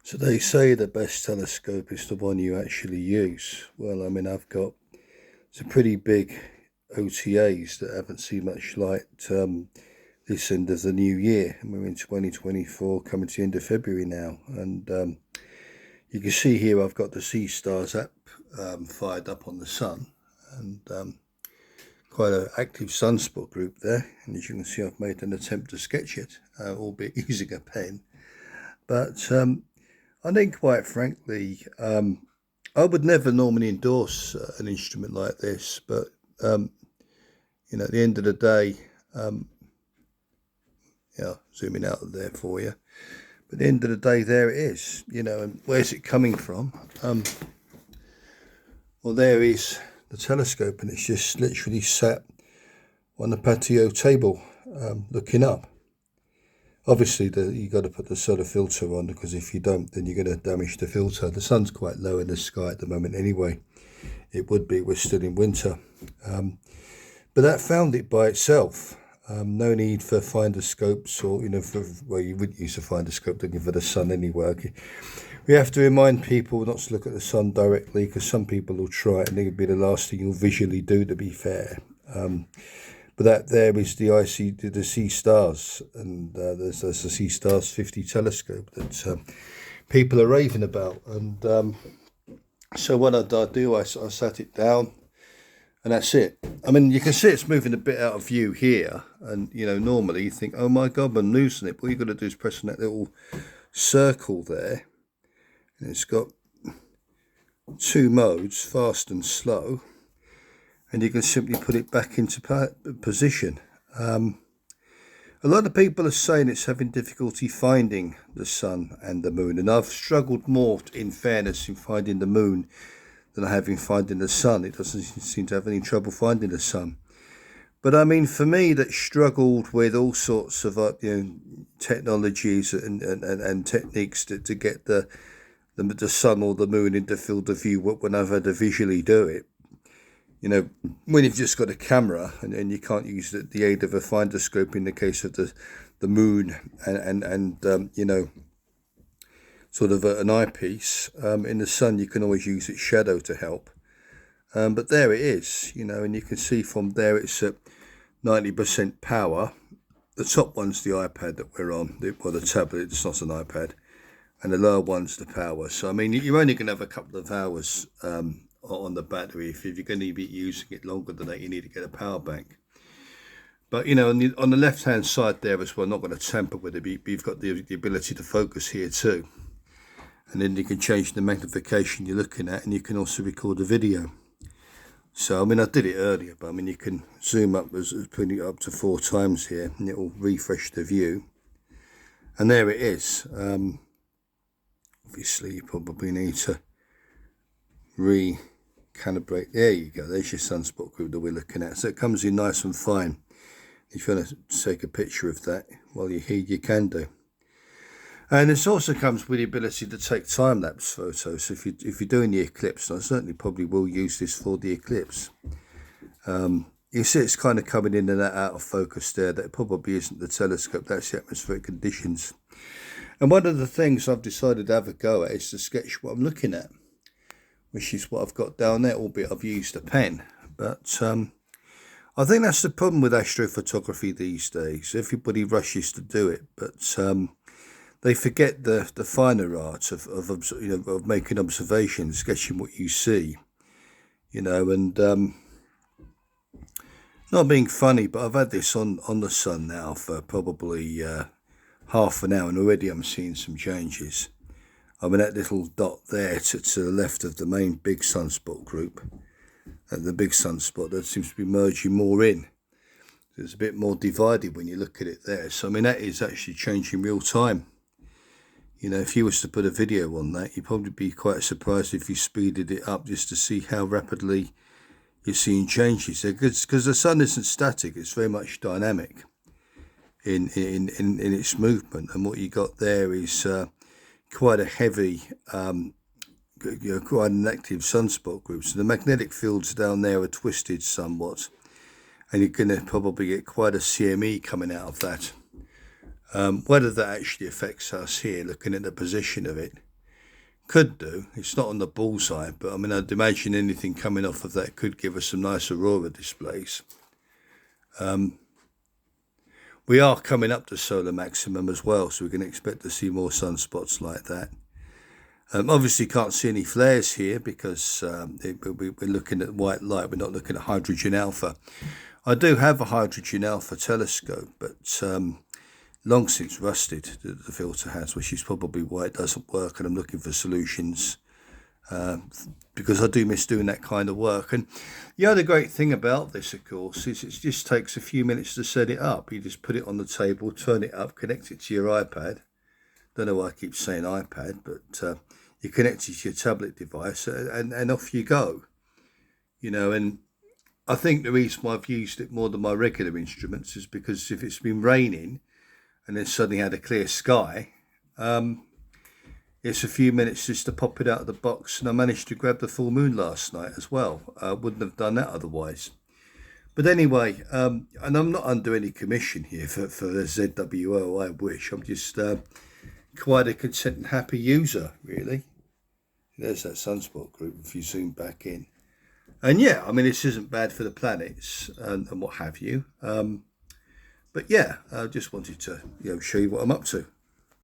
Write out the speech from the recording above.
So they say the best telescope is the one you actually use. Well, I mean, I've got some pretty big OTAs that haven't seen much light this end of the new year. And we're in 2024, coming to the end of February now. And you can see here I've got the Seastars app fired up on the sun. And quite an active sunspot group there. And as you can see, I've made an attempt to sketch it, albeit using a pen. But I think, quite frankly, I would never normally endorse an instrument like this, but at the end of the day, zooming out there for you. But at the end of the day, there it is. And where's it coming from? Well, there is the telescope, and it's just literally sat on the patio table, looking up. Obviously, you got to put the solar filter on, because if you don't, then you're going to damage the filter. The sun's quite low in the sky at the moment anyway. It would be, we're still in winter. But that found it by itself. No need for finder scopes, or, you wouldn't use a finder scope looking for the sun anyway. We have to remind people not to look at the sun directly, because some people will try it and it would be the last thing you'll visually do, to be fair. But that there is the Seastars, and there's the Seastars 50 telescope that people are raving about. And so what I do, I sat it down, and that's it. I mean, you can see it's moving a bit out of view here, and normally you think, oh my God, I'm losing it. But all you've got to do is press on that little circle there, and it's got two modes, fast and slow. And you can simply put it back into position. A lot of people are saying it's having difficulty finding the sun and the moon, and I've struggled more, in fairness, in finding the moon than I have in finding the sun. It doesn't seem to have any trouble finding the sun. But I mean, for me, that struggled with all sorts of technologies and techniques to get the sun or the moon into field of view when I've had to visually do it. When you've just got a camera and you can't use the aid of a finder scope in the case of the moon and sort of an eyepiece, in the sun you can always use its shadow to help. But there it is, and you can see from there it's at 90% power. The top one's the iPad that we're on, the tablet, it's not an iPad, and the lower one's the power. So, I mean, you're only going to have a couple of hours on the battery. If you're going to be using it longer than that, you need to get a power bank. But on the left hand side there as well, I'm not going to tamper with it, but you've got the ability to focus here too, and then you can change the magnification you're looking at, and you can also record a video. So I mean, I did it earlier, but I mean, you can zoom up, putting it up to 4 times here, and it will refresh the view. And there it is. Obviously you probably need to recalibrate. There you go, there's your sunspot group that we're looking at. So it comes in nice and fine. If you want to take a picture of that while you're here, you can do. And this also comes with the ability to take time-lapse photos. So if you're doing the eclipse, and I certainly probably will use this for the eclipse, you see it's kind of coming in and out of focus there. That probably isn't the telescope, that's the atmospheric conditions. And one of the things I've decided to have a go at is to sketch what I'm looking at, which is what I've got down there, albeit I've used a pen. But I think that's the problem with astrophotography these days. Everybody rushes to do it, but they forget the finer art of making observations, sketching what you see, and not being funny, but I've had this on the sun now for probably half an hour, and already I'm seeing some changes. I mean, that little dot there to the left of the main big sunspot group, and the big sunspot, that seems to be merging more in. It's a bit more divided when you look at it there. So I mean, that is actually changing real time. If you was to put a video on that, you'd probably be quite surprised if you speeded it up just to see how rapidly you're seeing changes there. Because the sun isn't static; it's very much dynamic in its movement. And what you got there is quite a heavy, quite an active sunspot group. So the magnetic fields down there are twisted somewhat, and you're going to probably get quite a CME coming out of that. Whether that actually affects us here, looking at the position of it, Could do. It's not on the bullseye, but I mean, I'd imagine anything coming off of that could give us some nice aurora displays. We are coming up to solar maximum as well, so we can expect to see more sunspots like that. Obviously can't see any flares here because we're looking at white light, we're not looking at hydrogen alpha. I do have a hydrogen alpha telescope, but long since rusted, the filter has, which is probably why it doesn't work, and I'm looking for solutions because I do miss doing that kind of work. And the other great thing about this, of course, is it just takes a few minutes to set it up. You just put it on the table, turn it up, connect it to your iPad. Don't know why I keep saying iPad, but you connect it to your tablet device and off you go. You know, and I think the reason why I've used it more than my regular instruments is because if it's been raining and then suddenly had a clear sky, it's a few minutes just to pop it out of the box, and I managed to grab the full moon last night as well. I wouldn't have done that otherwise. But anyway, and I'm not under any commission here for ZWO, I wish. I'm just quite a content and happy user, really. There's that sunspot group if you zoom back in. And yeah, I mean, this isn't bad for the planets and what have you. But yeah, I just wanted to show you what I'm up to.